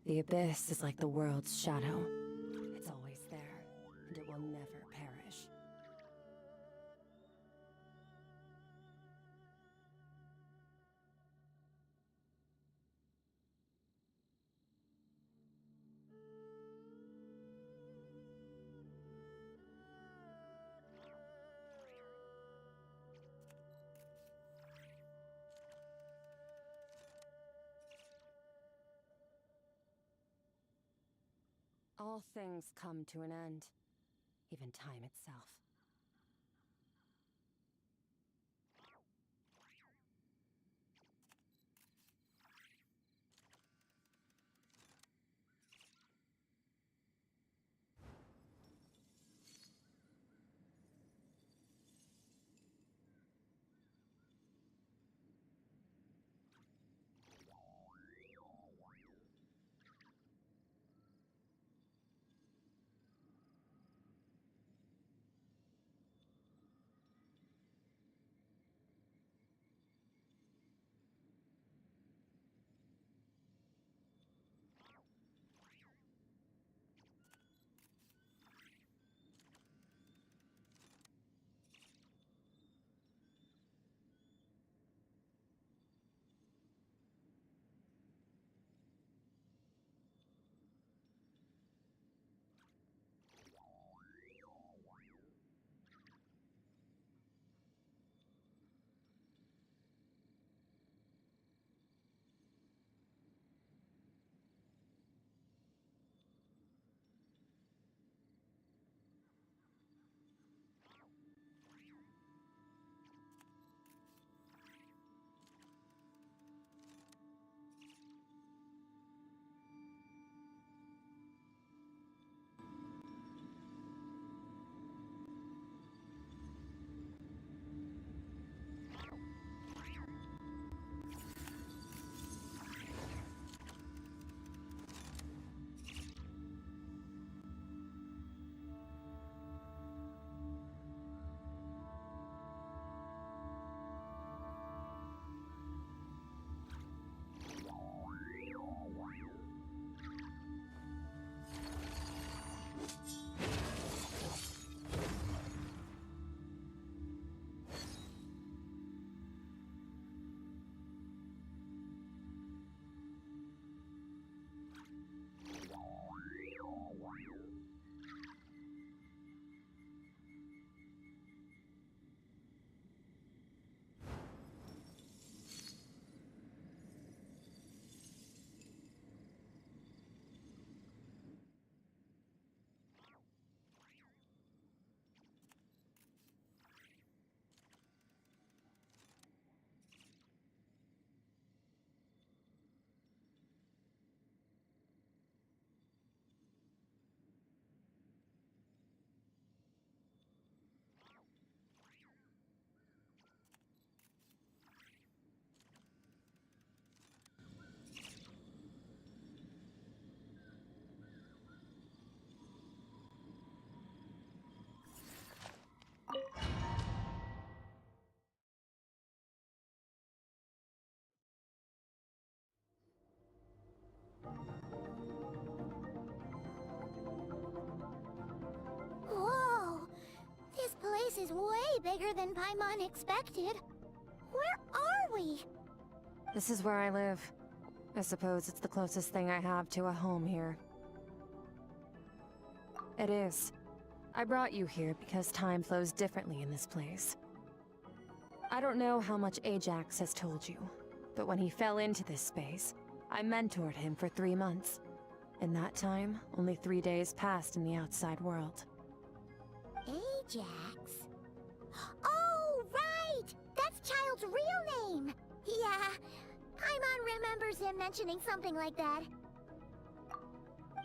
The abyss is like the world's shadow. It's always there, and it will never perish. All things come to an end, even time itself. Whoa! This place is way bigger than Paimon expected. Where are we? This is where I live. I suppose it's the closest thing I have to a home here. It is. I brought you here because time flows differently in this place. I don't know how much Ajax has told you, but when he fell into this space, I mentored him for 3 months. In that time, only 3 days passed in the outside world. Ajax? Oh, right! That's Child's real name! Yeah, Paimon remembers him mentioning something like that.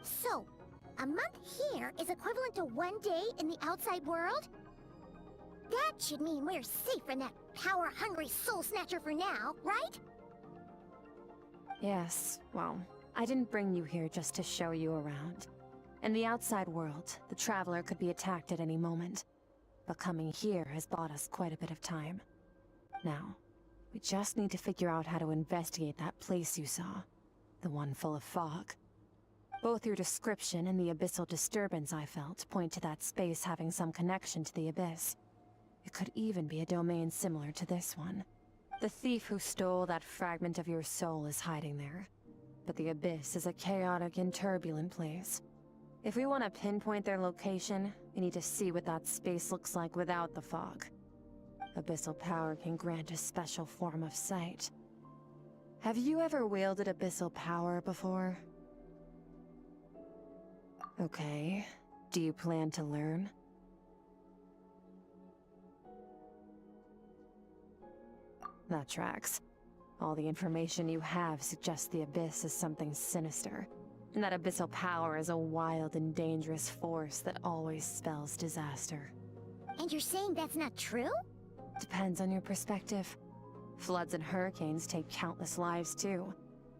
So, a month here is equivalent to 1 day in the outside world? That should mean we're safe from that power-hungry soul snatcher for now, right? Yes, well, I didn't bring you here just to show you around. In the outside world, the Traveler could be attacked at any moment. But coming here has bought us quite a bit of time. Now, we just need to figure out how to investigate that place you saw. The one full of fog. Both your description and the abyssal disturbance I felt point to that space having some connection to the abyss. It could even be a domain similar to this one. The thief who stole that fragment of your soul is hiding there. But the abyss is a chaotic and turbulent place. If we want to pinpoint their location, we need to see what that space looks like without the fog. Abyssal power can grant a special form of sight. Have you ever wielded abyssal power before? Okay. Do you plan to learn? That tracks. All the information you have suggests the abyss is something sinister, and that abyssal power is a wild and dangerous force that always spells disaster. And you're saying that's not true? Depends on your perspective. Floods and hurricanes take countless lives too.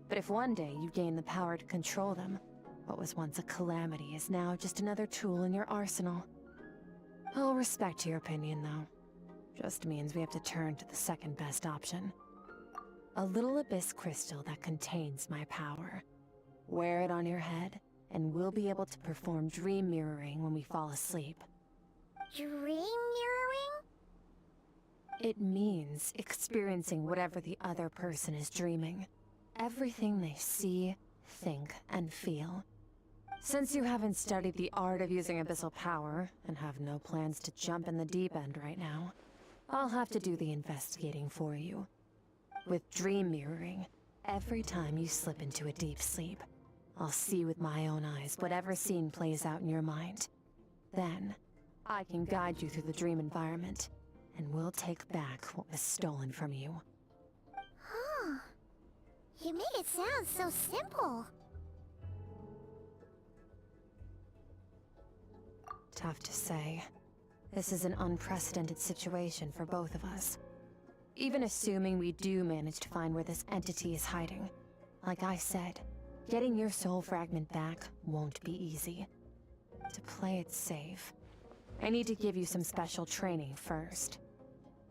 But if one day you gain the power to control them, what was once a calamity is now just another tool in your arsenal. I'll respect your opinion though. Just means we have to turn to the second best option. A little abyss crystal that contains my power. Wear it on your head, and we'll be able to perform dream mirroring when we fall asleep. Dream mirroring? It means experiencing whatever the other person is dreaming. Everything they see, think, and feel. Since you haven't studied the art of using abyssal power, and have no plans to jump in the deep end right now, I'll have to do the investigating for you. With dream mirroring, every time you slip into a deep sleep, I'll see with my own eyes whatever scene plays out in your mind. Then, I can guide you through the dream environment, and we'll take back what was stolen from you. Huh. You make it sound so simple. Tough to say. This is an unprecedented situation for both of us. Even assuming we do manage to find where this entity is hiding, like I said, getting your soul fragment back won't be easy. To play it safe, I need to give you some special training first.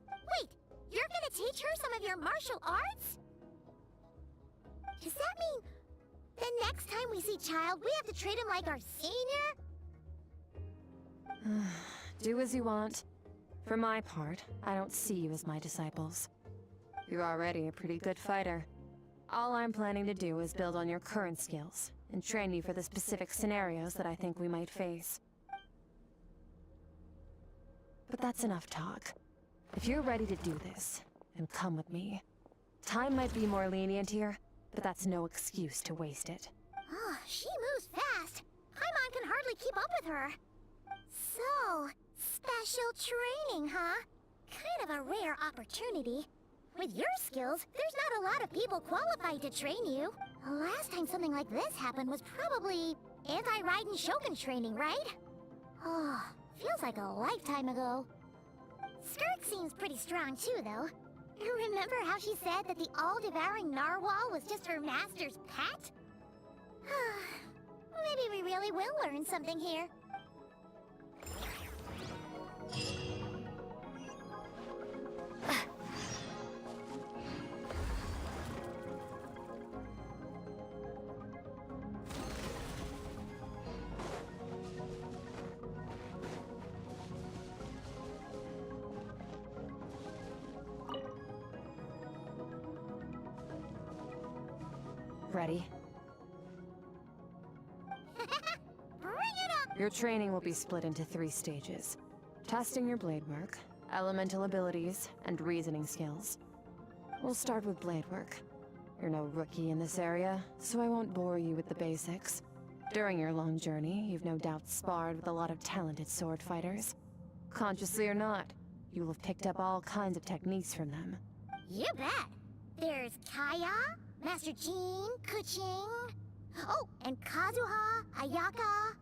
Wait, you're gonna teach her some of your martial arts? Does that mean the next time we see Child, we have to treat him like our senior? Do as you want. For my part, I don't see you as my disciples. You're already a pretty good fighter. All I'm planning to do is build on your current skills, and train you for the specific scenarios that I think we might face. But that's enough talk. If you're ready to do this, then come with me. Time might be more lenient here, but that's no excuse to waste it. Oh, she moves fast. Paimon can hardly keep up with her. So, special training, huh? Kind of a rare opportunity. With your skills, there's not a lot of people qualified to train you. The last time something like this happened was probably anti-Raiden Shogun training, right? Oh, feels like a lifetime ago. Skirk seems pretty strong too, though. Remember how she said that the all-devouring narwhal was just her master's pet? Maybe we really will learn something here. Ready? Bring it up! Your training will be split into 3 stages. Testing your blade work, elemental abilities, and reasoning skills. We'll start with blade work. You're no rookie in this area, so I won't bore you with the basics. During your long journey, you've no doubt sparred with a lot of talented sword fighters. Consciously or not, you'll have picked up all kinds of techniques from them. You bet! There's Kaya, Master Jean, Kuching... Oh, and Kazuha, Ayaka...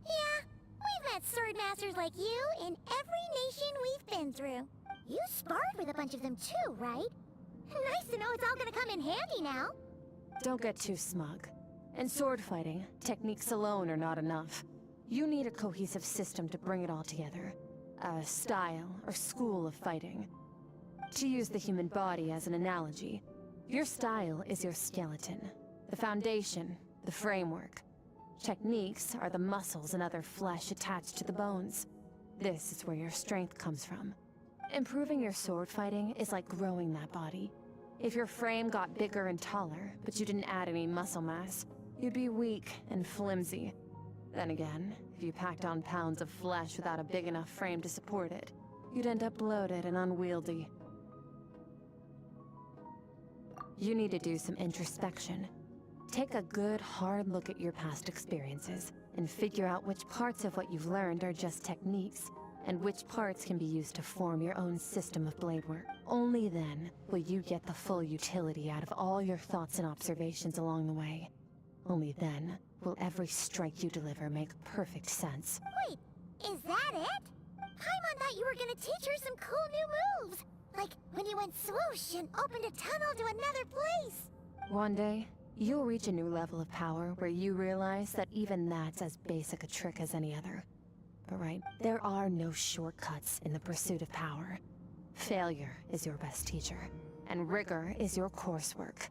Yeah, we've met sword masters like you in every nation we've been through. You sparred with a bunch of them too, right? Nice to know it's all gonna come in handy now. Don't get too smug. In sword fighting, techniques alone are not enough. You need a cohesive system to bring it all together. A style or school of fighting. To use the human body as an analogy, your style is your skeleton, the foundation, the framework. Techniques are the muscles and other flesh attached to the bones. This is where your strength comes from. Improving your sword fighting is like growing that body. If your frame got bigger and taller, but you didn't add any muscle mass, you'd be weak and flimsy. Then again, if you packed on pounds of flesh without a big enough frame to support it, you'd end up bloated and unwieldy. You need to do some introspection. Take a good, hard look at your past experiences, and figure out which parts of what you've learned are just techniques, and which parts can be used to form your own system of blade work. Only then will you get the full utility out of all your thoughts and observations along the way. Only then will every strike you deliver make perfect sense. Wait, is that it? Paimon thought you were gonna teach her some cool new moves. Like when you went swoosh and opened a tunnel to another place. One day, you'll reach a new level of power where you realize that even that's as basic a trick as any other. But right, there are no shortcuts in the pursuit of power. Failure is your best teacher, and rigor is your coursework.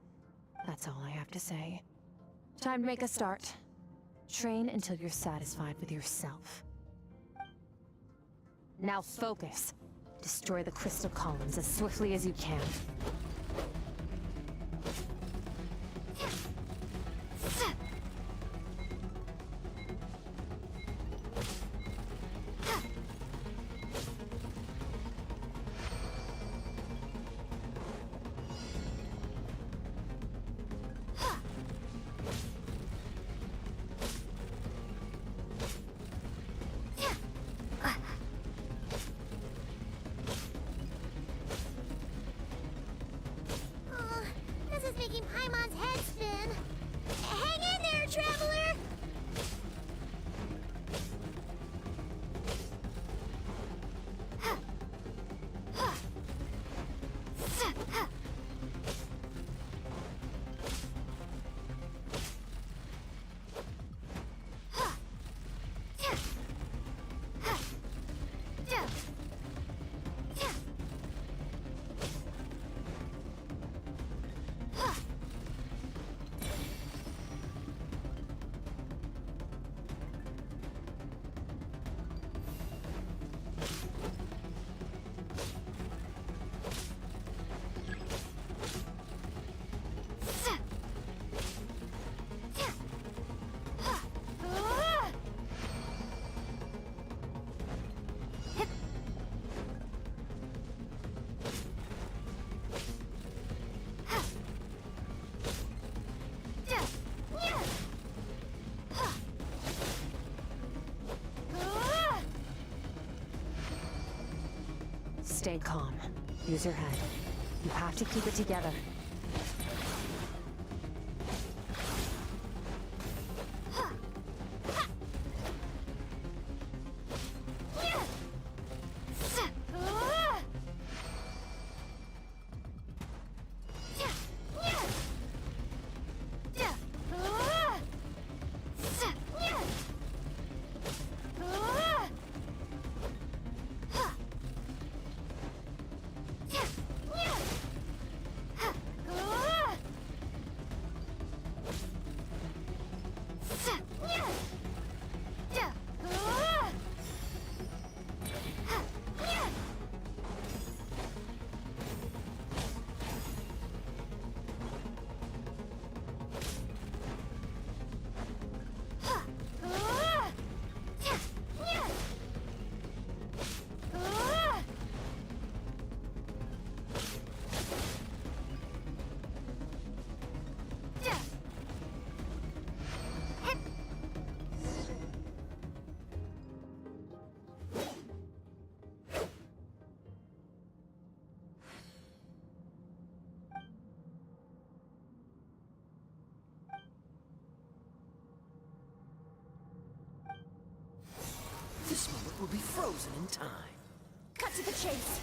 That's all I have to say. Time to make a start. Train until you're satisfied with yourself. Now focus. Destroy the crystal columns as swiftly as you can. This is making Paimon's head spin. Hang in there, traveler! Stay calm. Use your head. You have to keep it together. This moment will be frozen in time. Cut to the chase.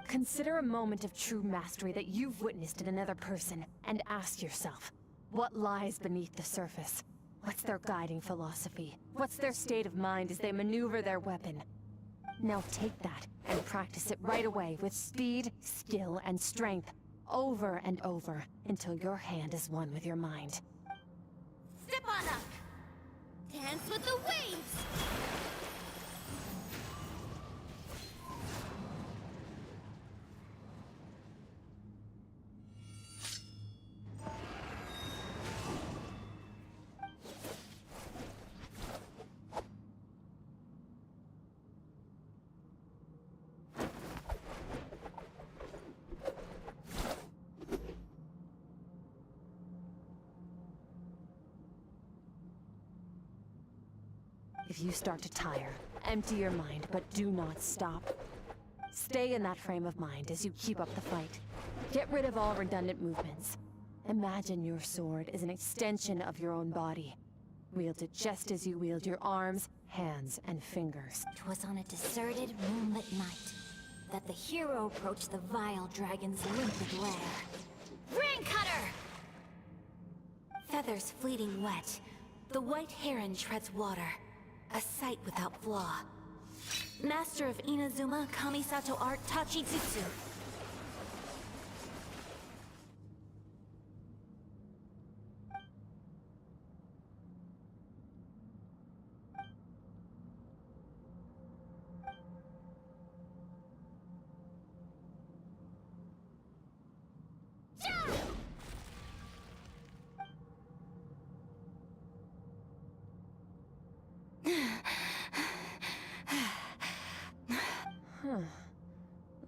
Consider a moment of true mastery that you've witnessed in another person, and ask yourself, what lies beneath the surface? What's their guiding philosophy? What's their state of mind as they maneuver their weapon? Now take that and practice it right away with speed, skill, and strength, over and over, until your hand is one with your mind. Step on up! Dance with the waves! If you start to tire, empty your mind, but do not stop. Stay in that frame of mind as you keep up the fight. Get rid of all redundant movements. Imagine your sword is an extension of your own body. Wield it just as you wield your arms, hands, and fingers. 'Twas on a deserted, moonlit night that the hero approached the vile dragon's limpid lair. Ring cutter! Feathers fleeting wet, the white heron treads water. A sight without flaw. Master of Inazuma Kamisato art Tachijutsu.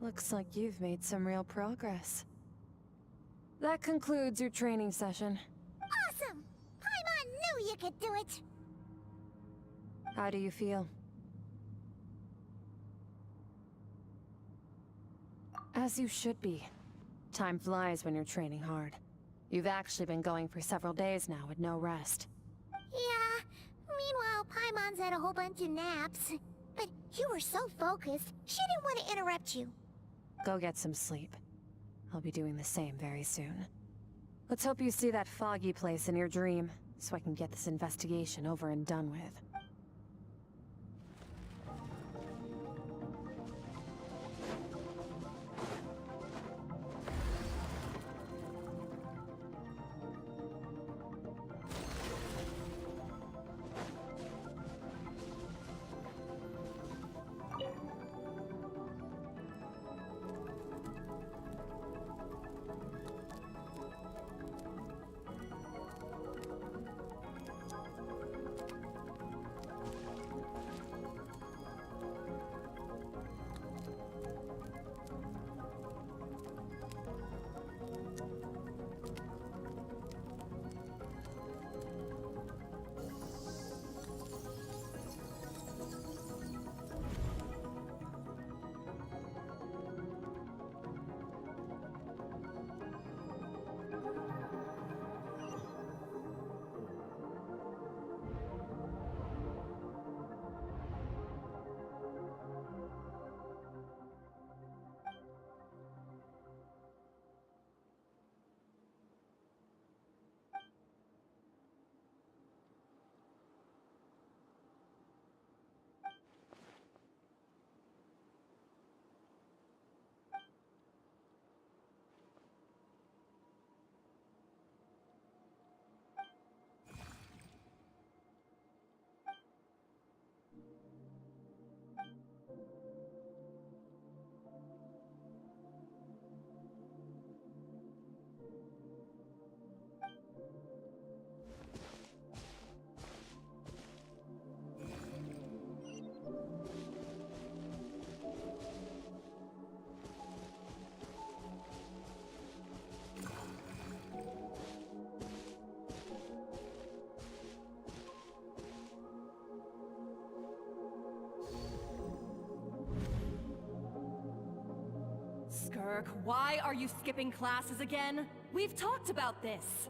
Looks like you've made some real progress. That concludes your training session. Awesome! Paimon knew you could do it! How do you feel? As you should be. Time flies when you're training hard. You've actually been going for several days now with no rest. Yeah, meanwhile Paimon's had a whole bunch of naps. But you were so focused, she didn't want to interrupt you. Go get some sleep. I'll be doing the same very soon. Let's hope you see that foggy place in your dream, so I can get this investigation over and done with. Skirk, why are you skipping classes again? We've talked about this.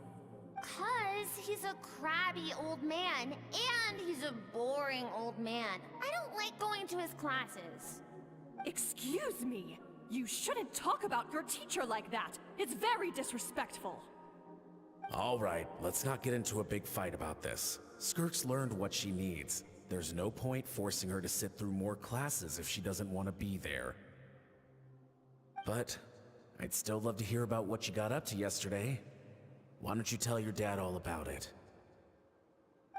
'Cause he's a crabby old man, and he's a boring old man. I don't like going to his classes. Excuse me. You shouldn't talk about your teacher like that. It's very disrespectful. All right, let's not get into a big fight about this. Skirk's learned what she needs. There's no point forcing her to sit through more classes if she doesn't want to be there. But I'd still love to hear about what you got up to yesterday. Why don't you tell your dad all about it?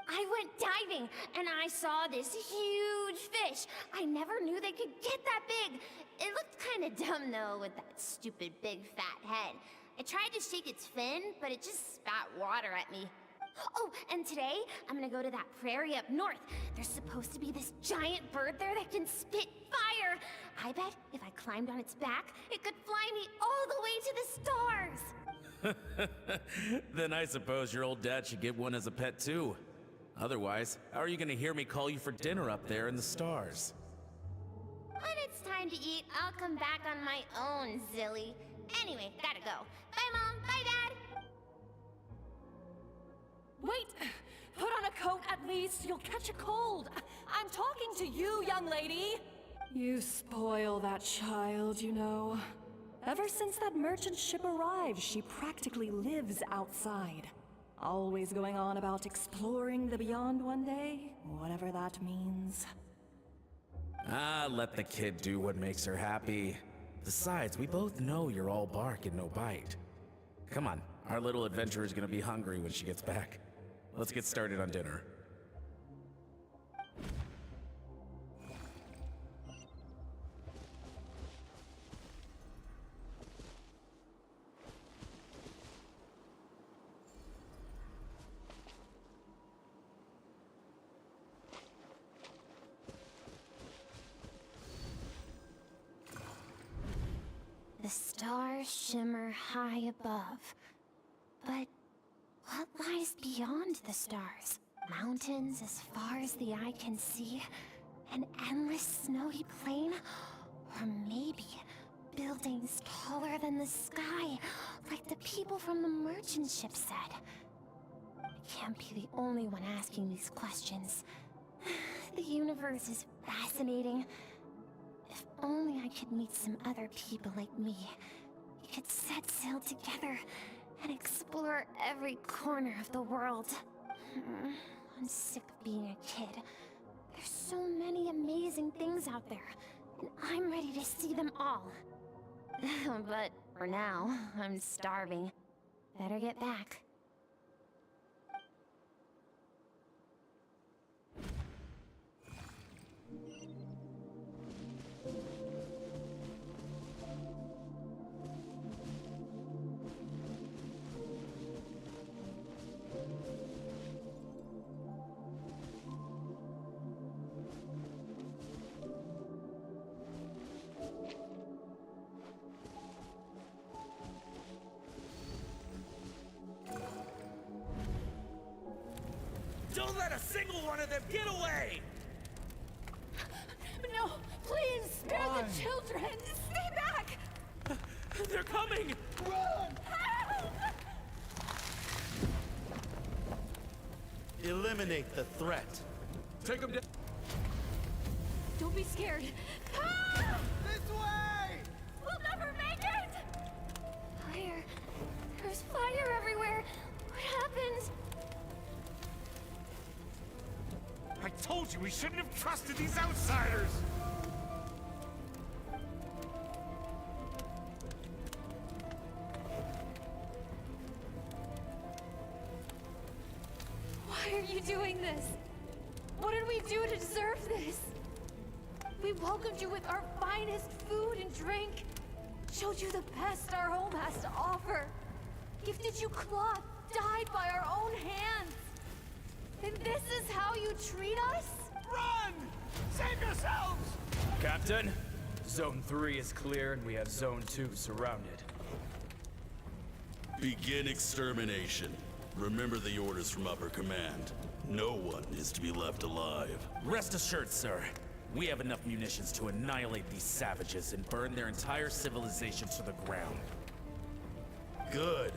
I went diving, and I saw this huge fish. I never knew they could get that big. It looked kind of dumb, though, with that stupid big fat head. I tried to shake its fin, but it just spat water at me. Oh, and today, I'm gonna go to that prairie up north. There's supposed to be this giant bird there that can spit fire. I bet if I climbed on its back, it could fly me all the way to the stars. Then I suppose your old dad should get one as a pet too. Otherwise, how are you gonna hear me call you for dinner up there in the stars? When it's time to eat, I'll come back on my own, Zilly. Anyway, gotta go. Bye, Mom. Bye, Dad. Wait! Put on a coat at least. You'll catch a cold. I'm talking to you, young lady. You spoil that child, you know. Ever since that merchant ship arrived, she practically lives outside. Always going on about exploring the beyond one day, whatever that means. Ah, let the kid do what makes her happy. Besides, we both know you're all bark and no bite. Come on, our little adventurer's gonna be hungry when she gets back. Let's get started on dinner. The stars shimmer high above. But what lies beyond the stars? Mountains as far as the eye can see? An endless snowy plain? Or maybe buildings taller than the sky, like the people from the merchant ship said? I can't be the only one asking these questions. The universe is fascinating. If only I could meet some other people like me. We could set sail together and explore every corner of the world. I'm sick of being a kid. There's so many amazing things out there, and I'm ready to see them all. But for now, I'm starving. Better get back. Don't let a single one of them get away! No, please, spare the children! Stay back! They're coming! Run! Eliminate the threat. Take them down. Don't be scared. Ah! This way! We'll never make it! Fire. There's fire everywhere. What happened? I told you we shouldn't have trusted these outsiders! Why are you doing this? What did we do to deserve this? We welcomed you with our finest food and drink, showed you the best our home has to offer, gifted you cloth dyed by our own hands. And this is how you treat us? Run! Save yourselves! Captain, Zone 3 is clear and we have Zone 2 surrounded. Begin extermination. Remember the orders from upper command. No one is to be left alive. Rest assured, sir. We have enough munitions to annihilate these savages and burn their entire civilization to the ground. Good.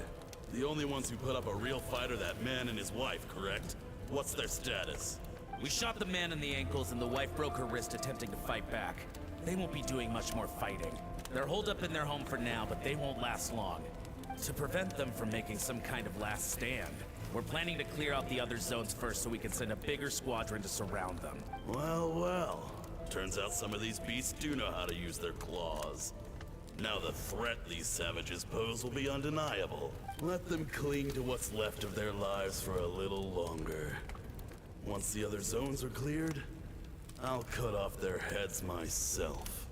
The only ones who put up a real fight are that man and his wife, correct? What's their status? We shot the man in the ankles and the wife broke her wrist attempting to fight back. They won't be doing much more fighting. They're holed up in their home for now, but they won't last long. To prevent them from making some kind of last stand, we're planning to clear out the other zones first so we can send a bigger squadron to surround them. Well, well. Turns out some of these beasts do know how to use their claws. Now the threat these savages pose will be undeniable. Let them cling to what's left of their lives for a little longer. Once the other zones are cleared, I'll cut off their heads myself.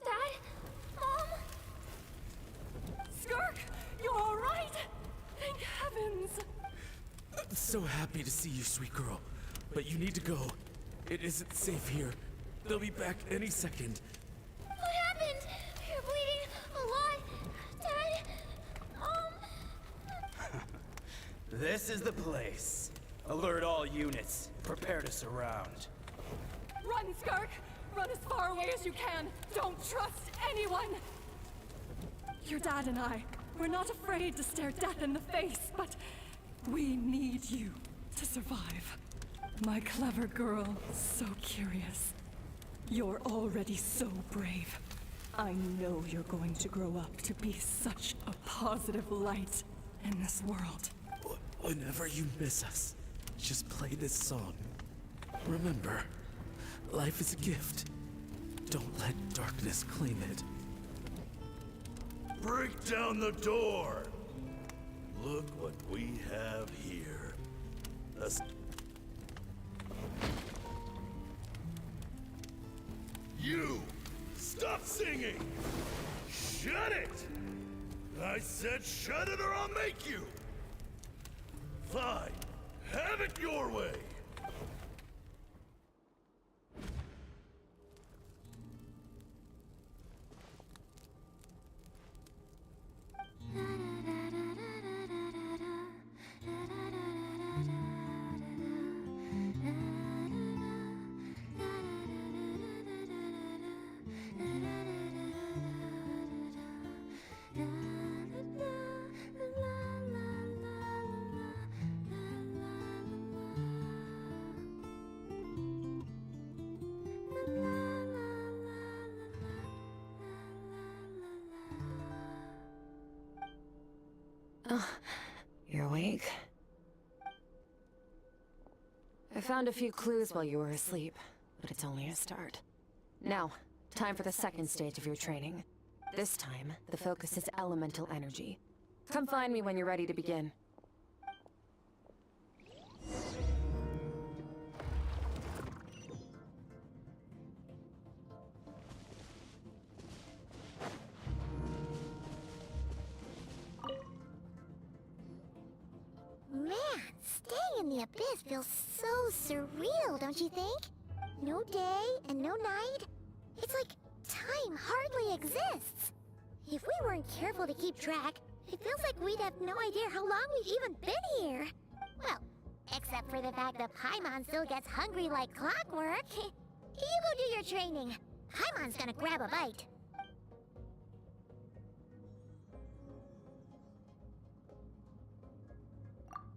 Dad? Mom? Skirk, you're all right? Thank heavens. I'm so happy to see you, sweet girl. But you need to go. It isn't safe here. They'll be back any second. What happened? You're bleeding a lot. Dad? This is the place. Alert all units. Prepare to surround. Run, Skirk! Run as far away as you can! Don't trust anyone! Your dad and I, we're not afraid to stare death in the face, but we need you to survive. My clever girl, so curious. You're already so brave. I know you're going to grow up to be such a positive light in this world. Whenever you miss us, just play this song. Remember, life is a gift. Don't let darkness claim it. Break down the door! Look what we have here. You! Stop singing! Shut it! I said shut it or I'll make you! Fine. Have it your way! You're awake? I found a few clues while you were asleep, but it's only a start. Now, time for the second stage of your training. This time, the focus is elemental energy. Come find me when you're ready to begin. Man, staying in the abyss feels so surreal, don't you think? No day and no night. It's like time hardly exists. If we weren't careful to keep track, it feels like we'd have no idea how long we've even been here. Well, except for the fact that Paimon still gets hungry like clockwork. You go do your training. Paimon's gonna grab a bite.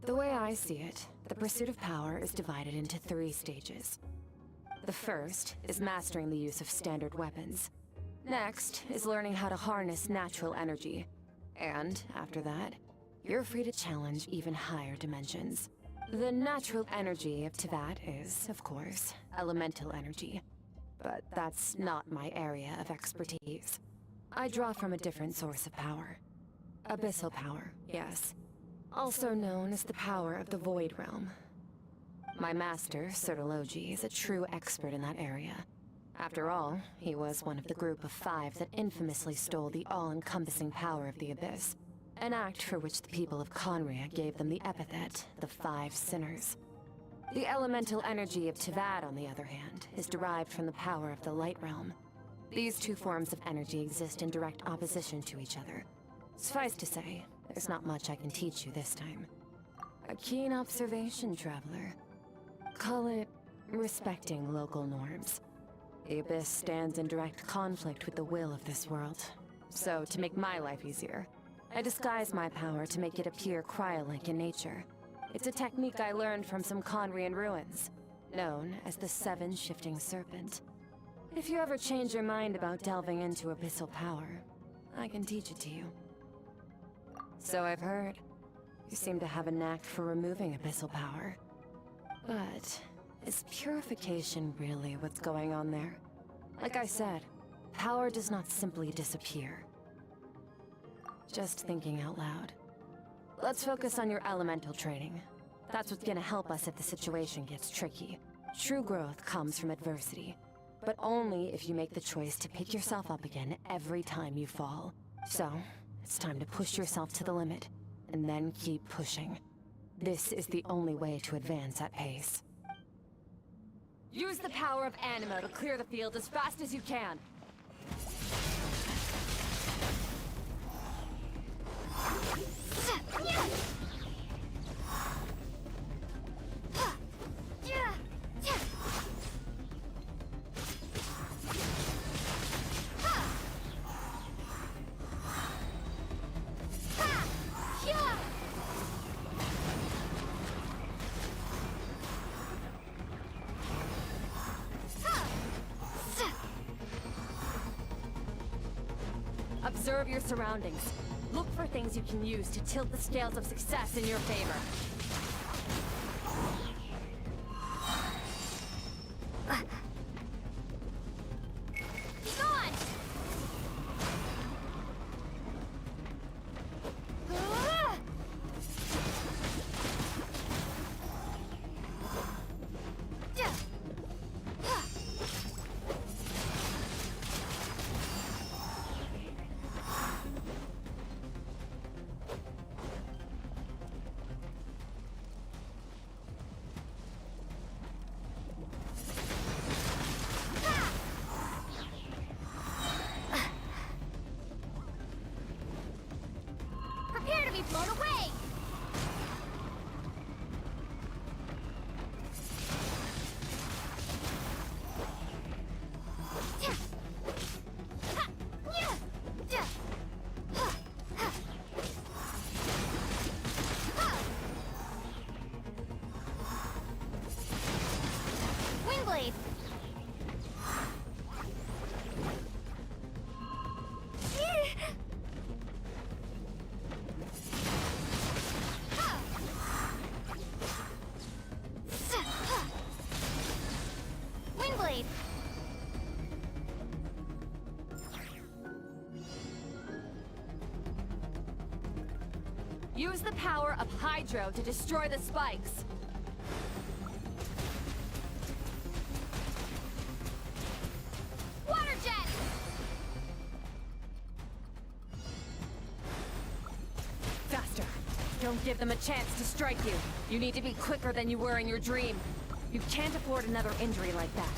The way I see it, the pursuit of power is divided into 3 stages. The first is mastering the use of standard weapons. Next is learning how to harness natural energy. And after that, you're free to challenge even higher dimensions. The natural energy of Teyvat is, of course, elemental energy. But that's not my area of expertise. I draw from a different source of power. Abyssal power, yes. Also known as the power of the Void Realm. My master, Sertologi, is a true expert in that area. After all, he was one of the group of 5 that infamously stole the all-encompassing power of the Abyss, an act for which the people of Conria gave them the epithet, the 5 Sinners. The elemental energy of Teyvat, on the other hand, is derived from the power of the Light Realm. These 2 forms of energy exist in direct opposition to each other. Suffice to say, there's not much I can teach you this time. A keen observation, traveler. Call it respecting local norms. The Abyss stands in direct conflict with the will of this world. So, to make my life easier, I disguise my power to make it appear cryo-like in nature. It's a technique I learned from some Conrian ruins, known as the Seven Shifting Serpent. If you ever change your mind about delving into abyssal power, I can teach it to you. So I've heard. You seem to have a knack for removing abyssal power. But is purification really what's going on there? Like I said, power does not simply disappear. Just thinking out loud. Let's focus on your elemental training. That's what's gonna help us if the situation gets tricky. True growth comes from adversity, but only if you make the choice to pick yourself up again every time you fall. So, it's time to push yourself to the limit, and then keep pushing. This is the only way to advance at pace. Use the power of Animo to clear the field as fast as you can. Observe your surroundings. Look for things you can use to tilt the scales of success in your favor. Be gone! Prepare to be blown away! Wingblade! Wingblade! Use the power of Hydro to destroy the spikes. Water jet! Faster. Don't give them a chance to strike you. You need to be quicker than you were in your dream. You can't afford another injury like that.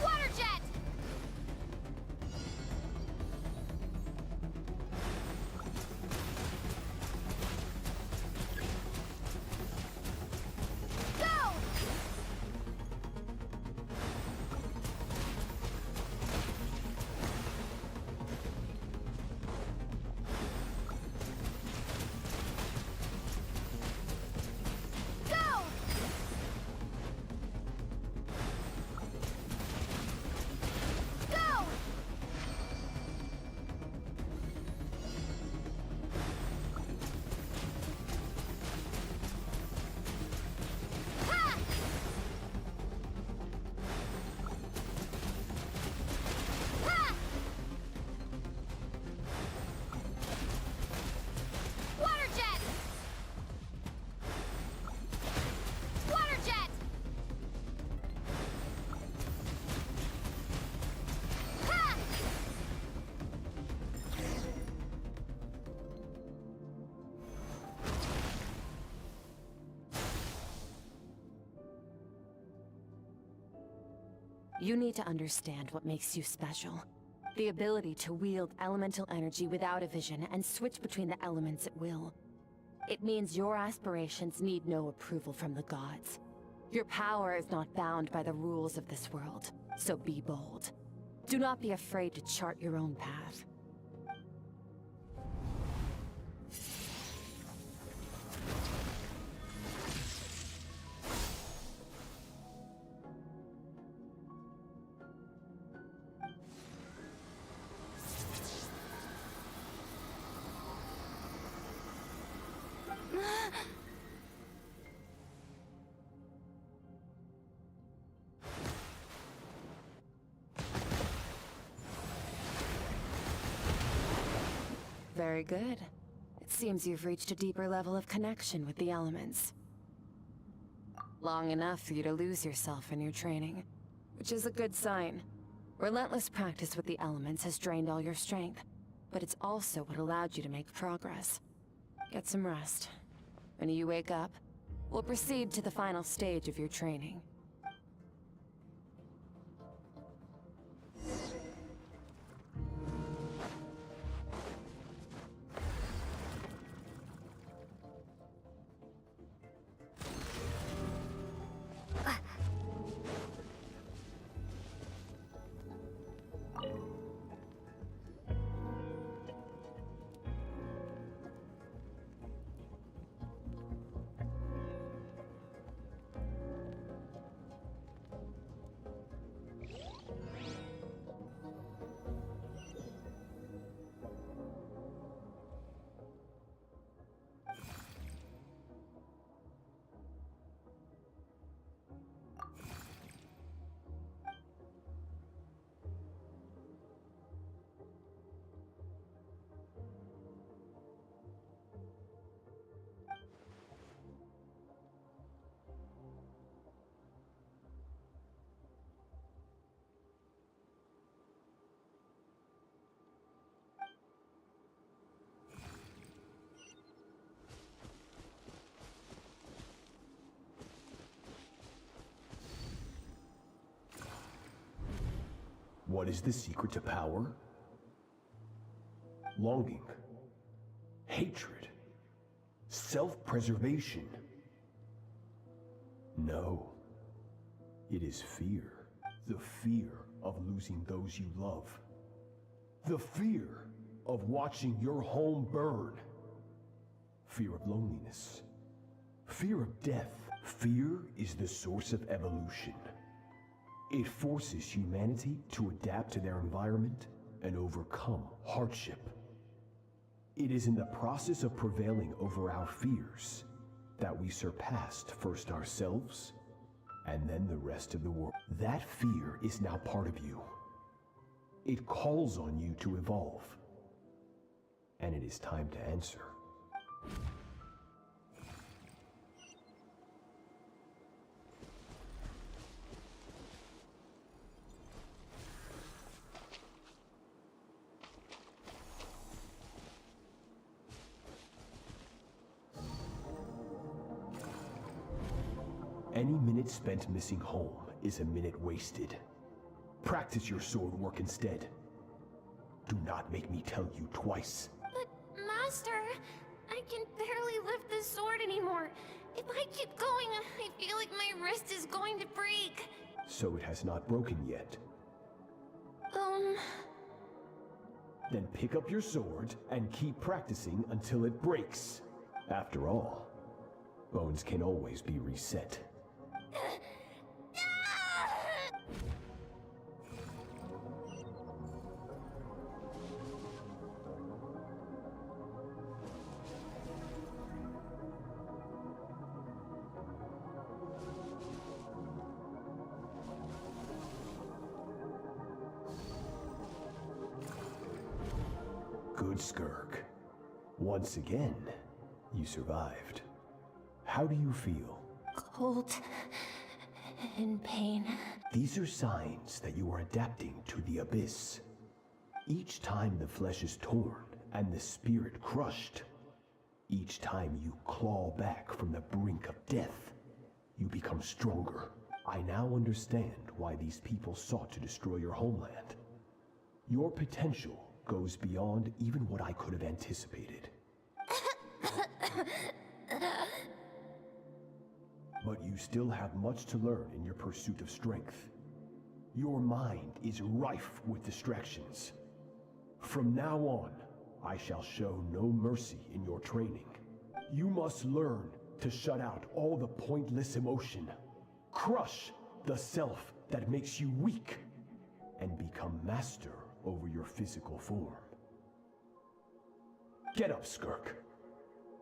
Water jet! Go! Go! Go! Ha! Ha! Water jet! Water jet! Ha! You need to understand what makes you special. The ability to wield elemental energy without a vision and switch between the elements at will. It means your aspirations need no approval from the gods. Your power is not bound by the rules of this world, so be bold. Do not be afraid to chart your own path. Very good. It seems you've reached a deeper level of connection with the elements. Long enough for you to lose yourself in your training, which is a good sign. Relentless practice with the elements has drained all your strength, but it's also what allowed you to make progress. Get some rest. When you wake up, we'll proceed to the final stage of your training. What is the secret to power? Longing, hatred, self-preservation. No, it is fear. The fear of losing those you love. The fear of watching your home burn. Fear of loneliness. Fear of death. Fear is the source of evolution. It forces humanity to adapt to their environment and overcome hardship. It is in the process of prevailing over our fears that we surpassed first ourselves and then the rest of the world. That fear is now part of you. It calls on you to evolve. And it is time to answer. Any minute spent missing home is a minute wasted. Practice your sword work instead. Do not make me tell you twice. But, Master, I can barely lift this sword anymore. If I keep going, I feel like my wrist is going to break. So it has not broken yet. Then pick up your sword and keep practicing until it breaks. After all, bones can always be reset. Good skirk. Once again, you survived. How do you feel? Cold. In pain. These are signs that you are adapting to the abyss. Each time the flesh is torn and the spirit crushed, each time you claw back from the brink of death, you become stronger. I now understand why these people sought to destroy your homeland. Your potential goes beyond even what I could have anticipated. But you still have much to learn in your pursuit of strength. Your mind is rife with distractions. From now on, I shall show no mercy in your training. You must learn to shut out all the pointless emotion, crush the self that makes you weak, and become master over your physical form. Get up, skirk.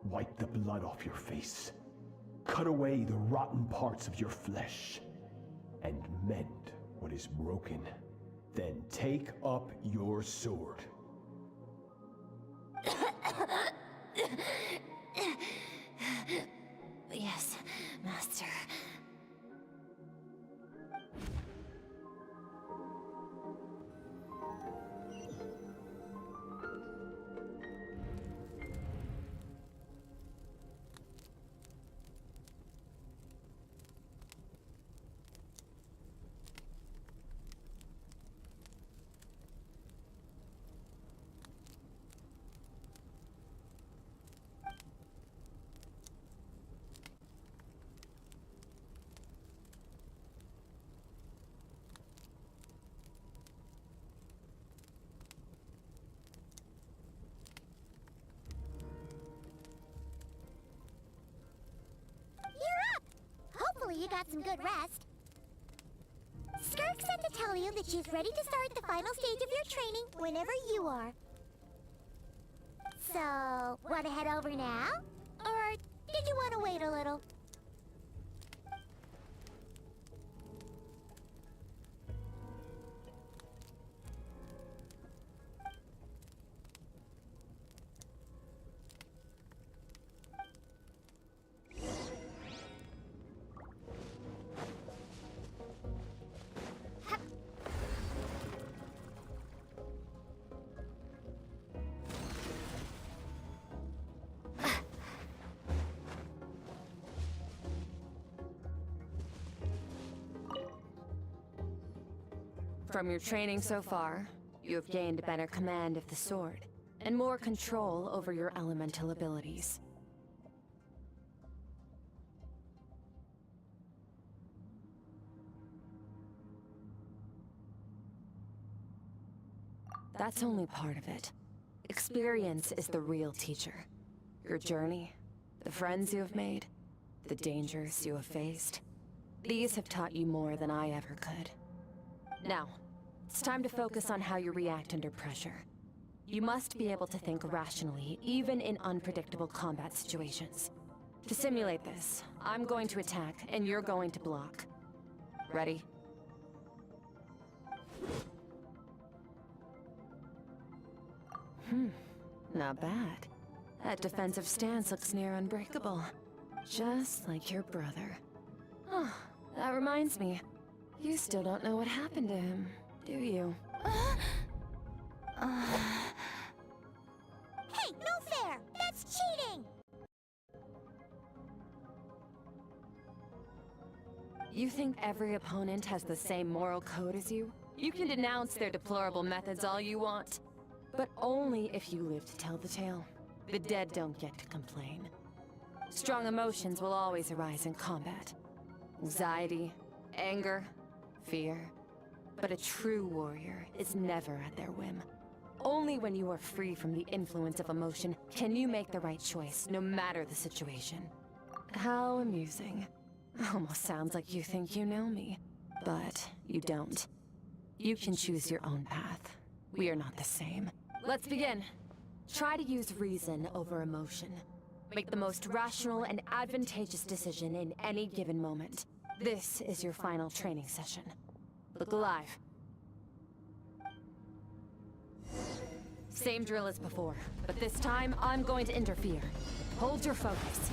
Wipe the blood off your face. Cut away the rotten parts of your flesh. And mend what is broken. Then take up your sword. Yes, Master. Hopefully you got some good rest. Skirk said to tell you that she's ready to start the final stage of your training whenever you are. So, want to head over now? Or did you want to wait a little? From your training so far, you have gained better command of the sword, and more control over your elemental abilities. That's only part of it. Experience is the real teacher. Your journey, the friends you have made, the dangers you have faced. These have taught you more than I ever could. Now, it's time to focus on how you react under pressure. You must be able to think rationally, even in unpredictable combat situations. To simulate this, I'm going to attack, and you're going to block. Ready? Not bad. That defensive stance looks near unbreakable. Just like your brother. Oh, that reminds me. You still don't know what happened to him, do you? Hey, no fair! That's cheating! You think every opponent has the same moral code as you? You can denounce their deplorable methods all you want, but only if you live to tell the tale. The dead don't get to complain. Strong emotions will always arise in combat. Anxiety, anger, fear. But a true warrior is never at their whim. Only when you are free from the influence of emotion can you make the right choice, no matter the situation. How amusing. Almost sounds like you think you know me. But you don't. You can choose your own path. We are not the same. Let's begin. Try to use reason over emotion. Make the most rational and advantageous decision in any given moment. This is your final training session. Look alive. Same drill as before, but this time I'm going to interfere. Hold your focus.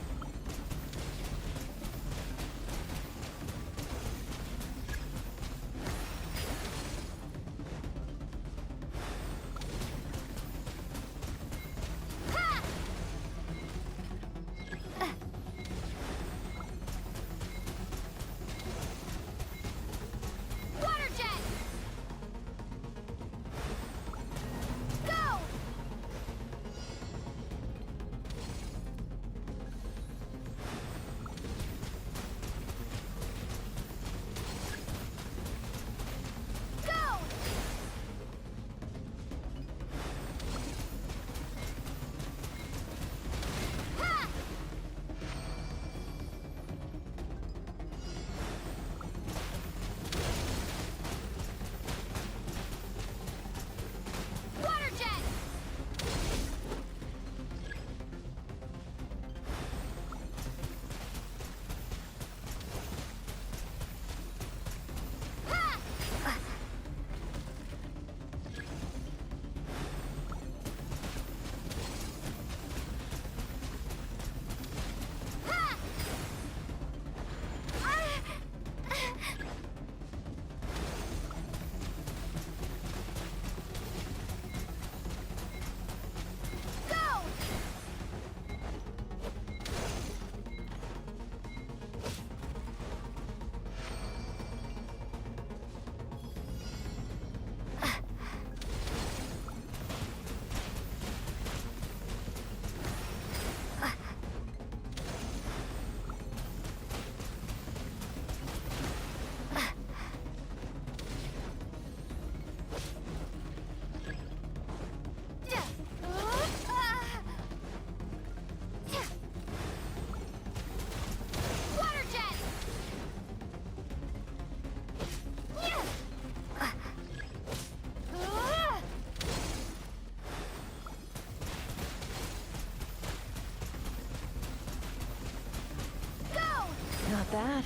Not bad.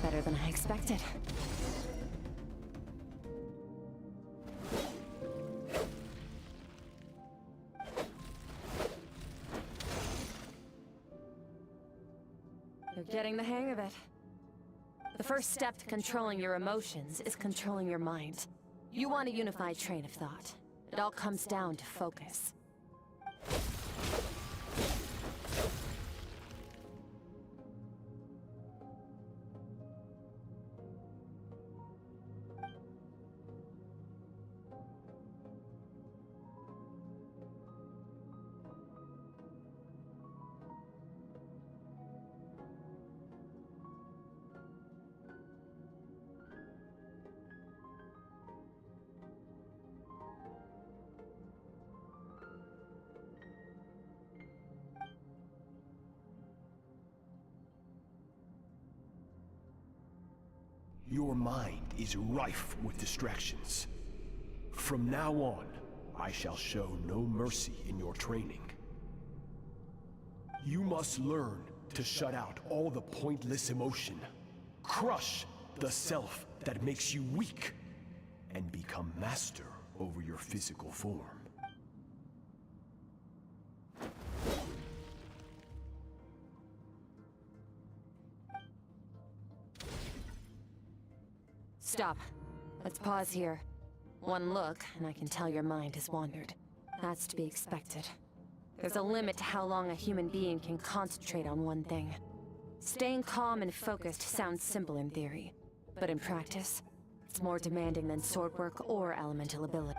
Better than I expected. You're getting the hang of it. The first step to controlling your emotions is controlling your mind. You want a unified train of thought. It all comes down to focus. Your mind is rife with distractions. From now on, I shall show no mercy in your training. You must learn to shut out all the pointless emotion, crush the self that makes you weak, and become master over your physical form. Stop. Let's pause here. One look, and I can tell your mind has wandered. That's to be expected. There's a limit to how long a human being can concentrate on one thing. Staying calm and focused sounds simple in theory, but in practice, it's more demanding than sword work or elemental ability.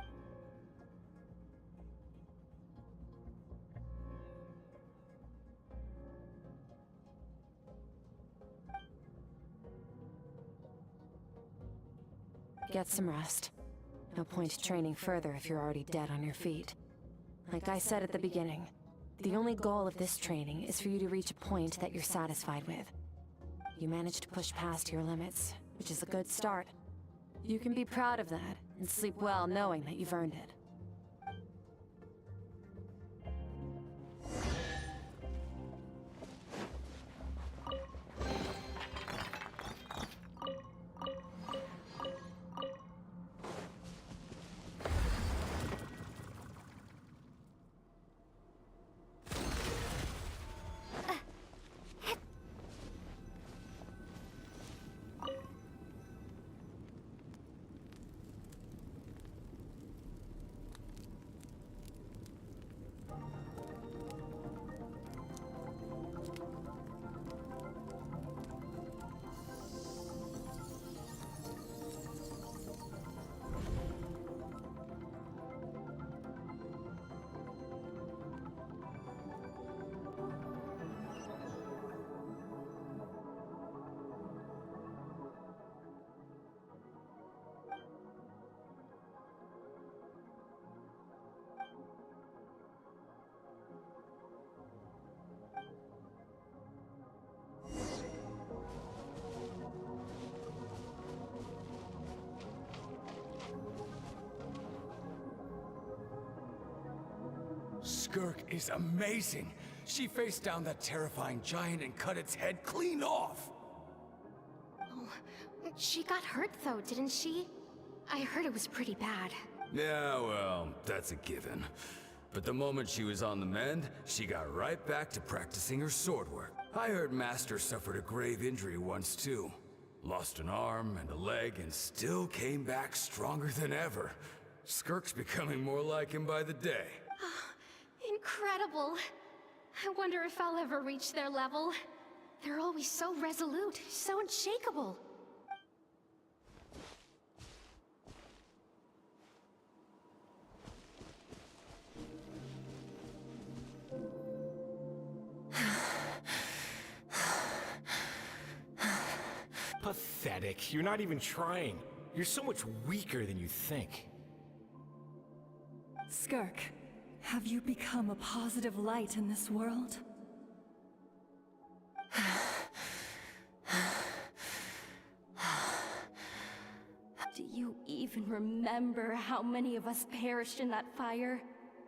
Get some rest. No point training further if you're already dead on your feet. Like I said at the beginning, the only goal of this training is for you to reach a point that you're satisfied with. You managed to push past your limits, which is a good start. You can be proud of that, and sleep well knowing that you've earned it. Skirk is amazing. She faced down that terrifying giant and cut its head clean off. Oh, she got hurt though, didn't she? I heard it was pretty bad. Yeah, well, that's a given. But the moment she was on the mend, she got right back to practicing her sword work. I heard Master suffered a grave injury once too. Lost an arm and a leg and still came back stronger than ever. Skirk's becoming more like him by the day. Incredible. I wonder if I'll ever reach their level. They're always so resolute, so unshakable. Pathetic. You're not even trying. You're so much weaker than you think. Skirk, have you become a positive light in this world? Do you even remember how many of us perished in that fire?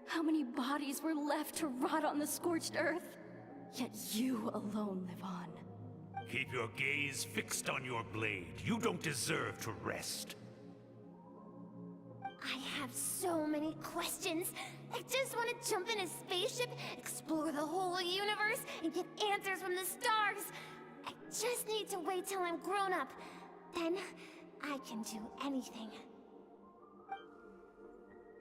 How many bodies were left to rot on the scorched earth? Yet you alone live on. Keep your gaze fixed on your blade. You don't deserve to rest. I have so many questions. I just want to jump in a spaceship, explore the whole universe, and get answers from the stars. I just need to wait till I'm grown up. Then, I can do anything.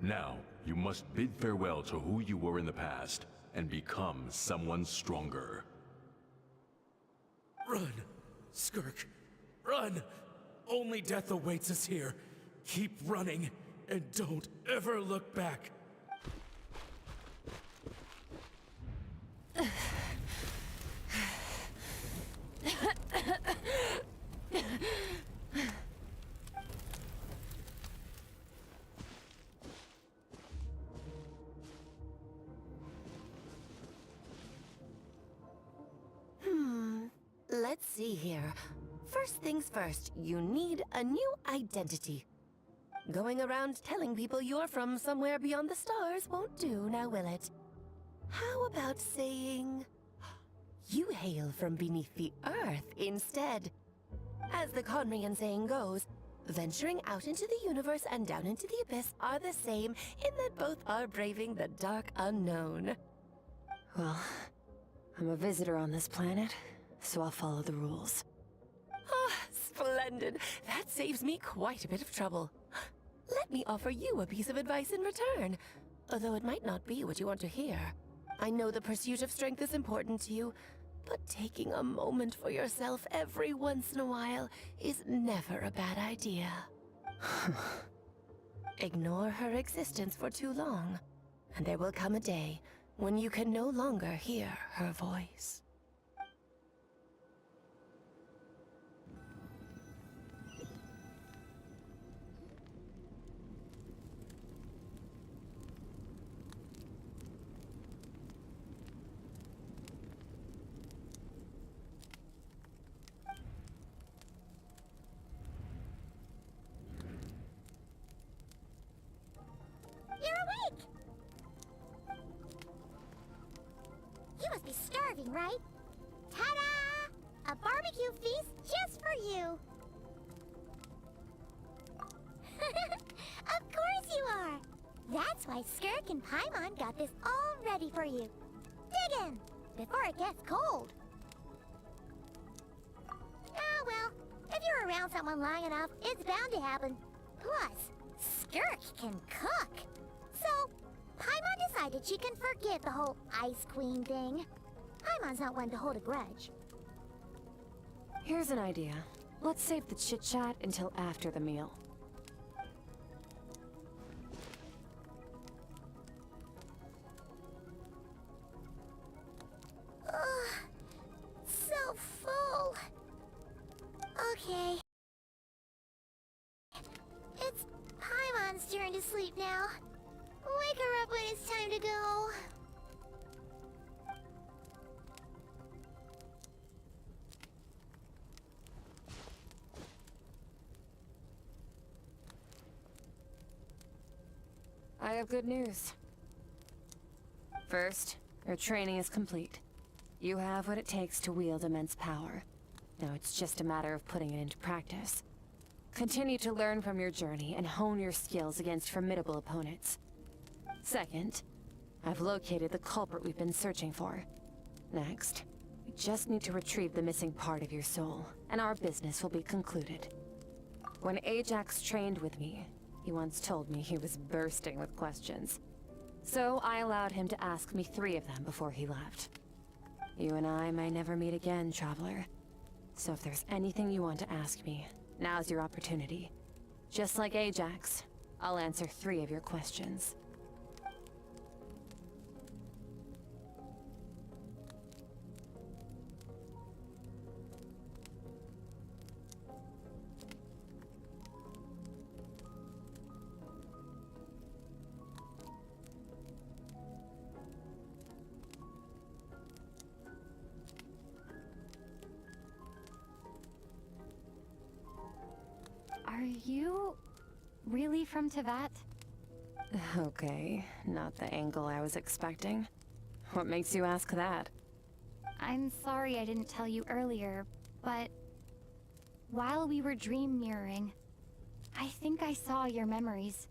Now, you must bid farewell to who you were in the past, and become someone stronger. Run, Skirk. Run! Only death awaits us here. Keep running, and don't ever look back. Let's see here. First things first, you need a new identity. Going around telling people you're from somewhere beyond the stars won't do, now will it? How about saying you hail from beneath the earth instead? As the Conrian saying goes, venturing out into the universe and down into the abyss are the same in that both are braving the dark unknown. Well, I'm a visitor on this planet, so I'll follow the rules. Ah, splendid. That saves me quite a bit of trouble. Let me offer you a piece of advice in return, although it might not be what you want to hear. I know the pursuit of strength is important to you, but taking a moment for yourself every once in a while is never a bad idea. Ignore her existence for too long, and there will come a day when you can no longer hear her voice. You're awake! You must be starving, right? Ta-da! A barbecue feast just for you! Of course you are! That's why Skirk and Paimon got this all ready for you. Dig in, before it gets cold. Ah, well, if you're around someone long enough, it's bound to happen. Plus, Skirk can cook. So, Paimon decided she can forget the whole Ice Queen thing. Paimon's not one to hold a grudge. Here's an idea. Let's save the chit-chat until after the meal. Ugh, so full. Okay. It's Paimon's turn to sleep now. Wake her up when it's time to go. I have good news. First, your training is complete. You have what it takes to wield immense power. Now it's just a matter of putting it into practice. Continue to learn from your journey and hone your skills against formidable opponents. Second, I've located the culprit we've been searching for. Next, we just need to retrieve the missing part of your soul, and our business will be concluded. When Ajax trained with me, he once told me he was bursting with questions. So I allowed him to ask me 3 of them before he left. You and I may never meet again, Traveler. So if there's anything you want to ask me, now's your opportunity. Just like Ajax, I'll answer 3 of your questions. Are you really from Teyvat? Okay, not the angle I was expecting. What makes you ask that? I'm sorry I didn't tell you earlier, but while we were dream mirroring, I think I saw your memories.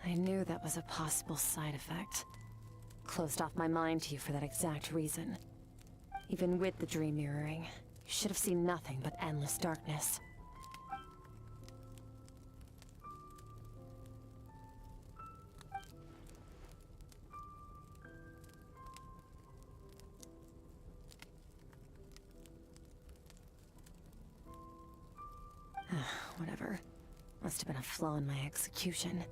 I knew that was a possible side effect. Closed off my mind to you for that exact reason. Even with the dream mirroring, you should have seen nothing but endless darkness. Whatever. Must have been a flaw in my execution.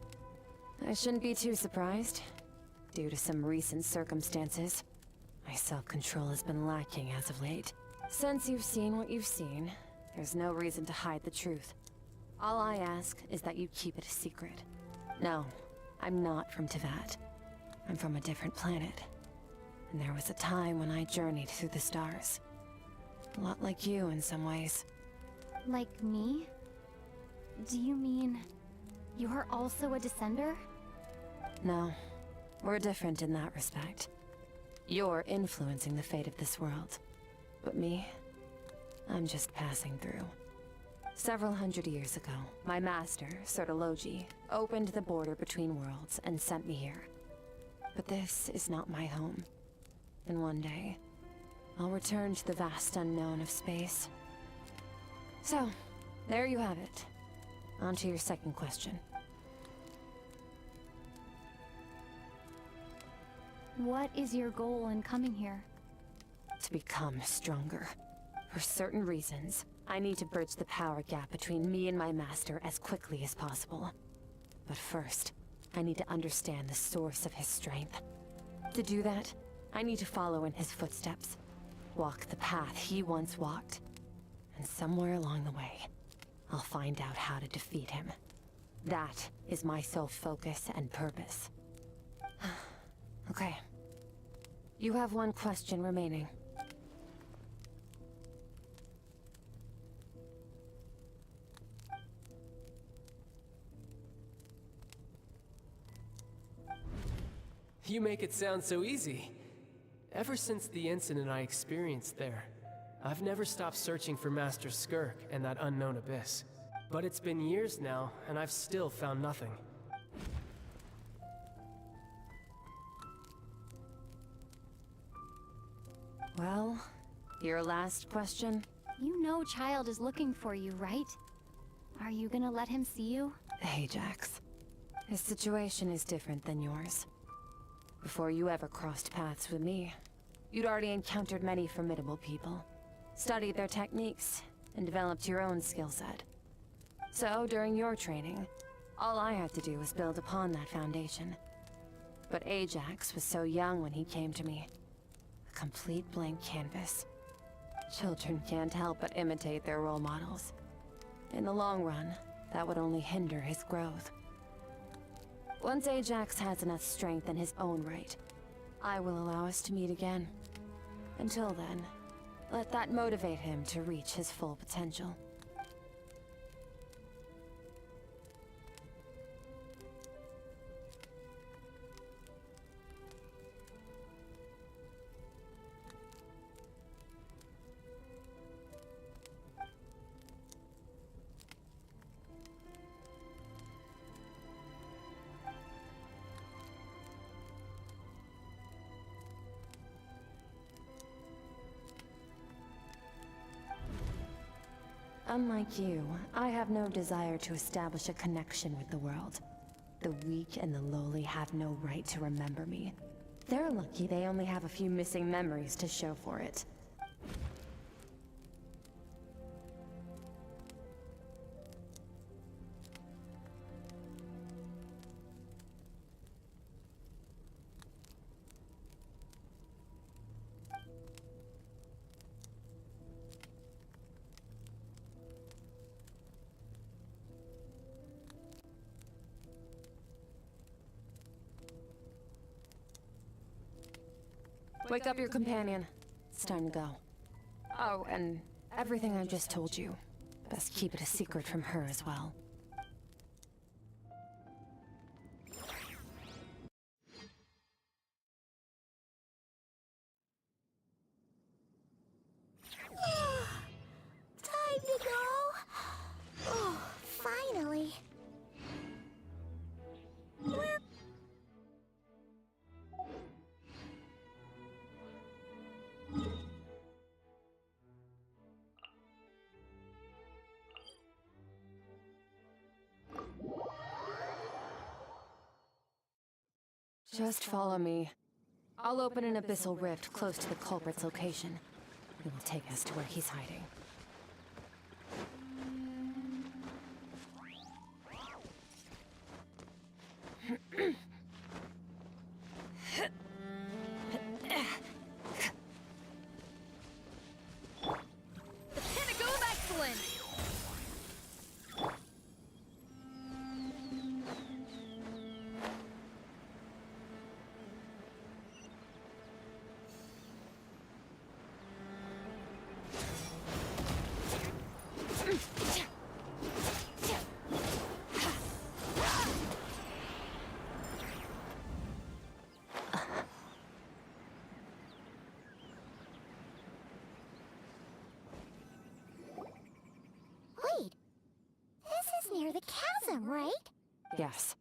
I shouldn't be too surprised. Due to some recent circumstances, my self-control has been lacking as of late. Since you've seen what you've seen, there's no reason to hide the truth. All I ask is that you keep it a secret. No, I'm not from Teyvat. I'm from a different planet. And there was a time when I journeyed through the stars. A lot like you in some ways. Like me? Do you mean you're also a descender? No, we're different in that respect. You're influencing the fate of this world. But me, I'm just passing through. Several hundred years ago, my master, Sertologi, opened the border between worlds and sent me here. But this is not my home. And one day, I'll return to the vast unknown of space. So, there you have it. On to your second question. What is your goal in coming here? To become stronger. For certain reasons, I need to bridge the power gap between me and my master as quickly as possible. But first, I need to understand the source of his strength. To do that, I need to follow in his footsteps. Walk the path he once walked. And somewhere along the way, I'll find out how to defeat him. That is my sole focus and purpose. Okay. You have one question remaining. You make it sound so easy. Ever since the incident I experienced there, I've never stopped searching for Master Skirk and that unknown abyss. But it's been years now, and I've still found nothing. Well, your last question? You know Child is looking for you, right? Are you gonna let him see you? Ajax. His situation is different than yours. Before you ever crossed paths with me, you'd already encountered many formidable people, studied their techniques, and developed your own skill set. So, during your training, all I had to do was build upon that foundation. But Ajax was so young when he came to me. A complete blank canvas. Children can't help but imitate their role models. In the long run, that would only hinder his growth. Once Ajax has enough strength in his own right, I will allow us to meet again. Until then, let that motivate him to reach his full potential. Unlike you, I have no desire to establish a connection with the world. The weak and the lowly have no right to remember me. They're lucky they only have a few missing memories to show for it. Wake up your companion. It's time to go. Oh, and everything I just told you. Best keep it a secret from her as well. Just follow me. I'll open an abyssal rift close to the culprit's location. It will take us to where he's hiding. The pinnacle of excellence! Wait, this is near the chasm, right? Yes.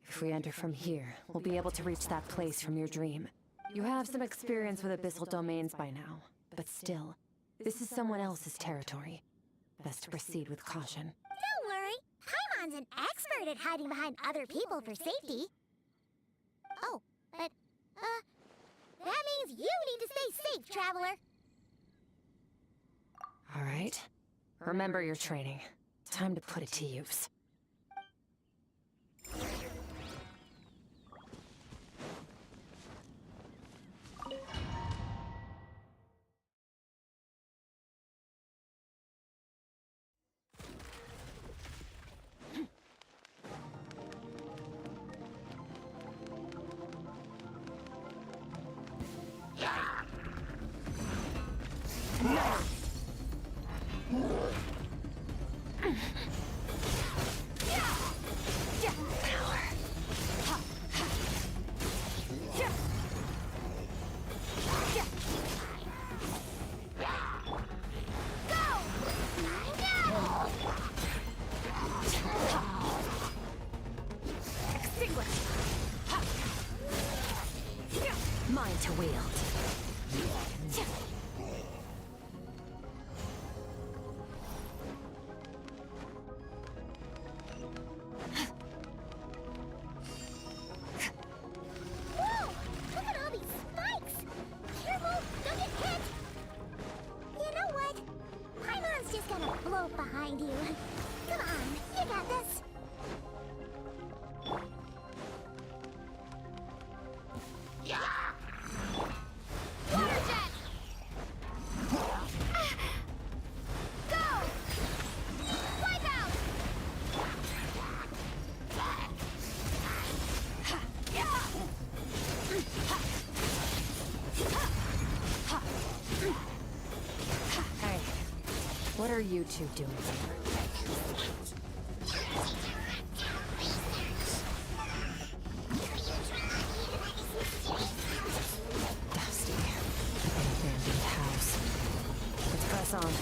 If we enter from here, we'll be able to reach that place from your dream. You have some experience with abyssal domains by now, but still, this is someone else's territory. Best to proceed with caution. Don't worry, Paimon's an expert at hiding behind other people for safety. Oh, but, that means you need to stay safe, traveler. All right. Remember your training. Time to put it to use. Mine to wield. Whoa! Look at all these spikes! Careful! Don't get hit! You know what? Paimon's just gonna float behind you. Come on, you got this! Water jet! Go! Wipe out! Hey, what are you two doing here? Dusty. An abandoned house. Let's press on.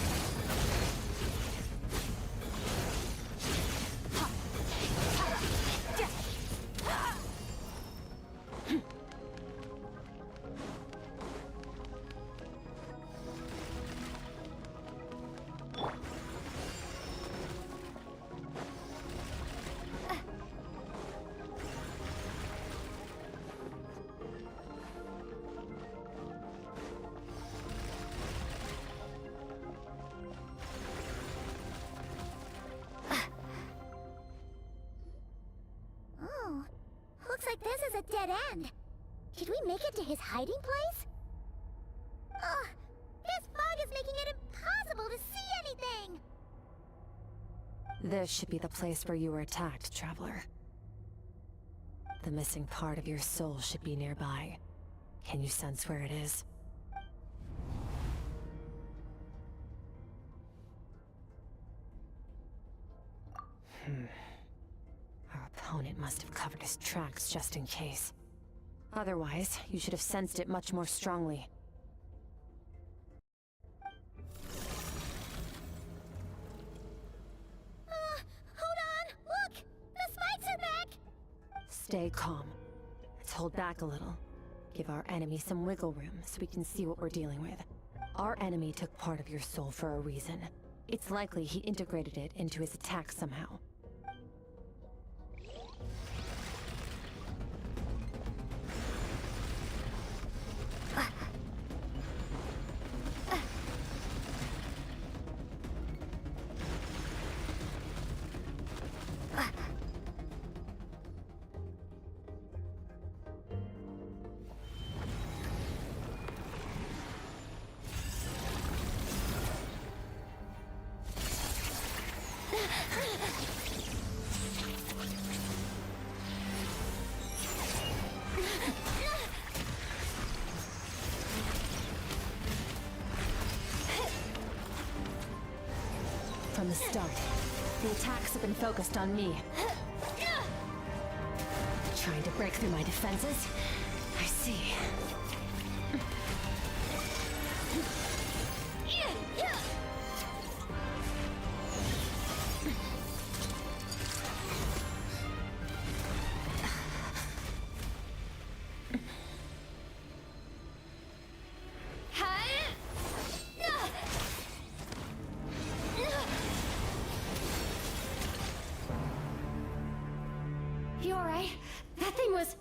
Oh, looks like this is a dead end. Did we make it to his hiding place? Ugh, this fog is making it impossible to see anything! This should be the place where you were attacked, traveler. The missing part of your soul should be nearby. Can you sense where it is? Our opponent must have covered his tracks just in case. Otherwise, you should have sensed it much more strongly. Hold on! Look! The spikes are back! Stay calm. Let's hold back a little. Give our enemy some wiggle room so we can see what we're dealing with. Our enemy took part of your soul for a reason. It's likely he integrated it into his attack somehow. start. The attacks have been focused on me. Trying to break through my defenses? I see. You alright? That thing was...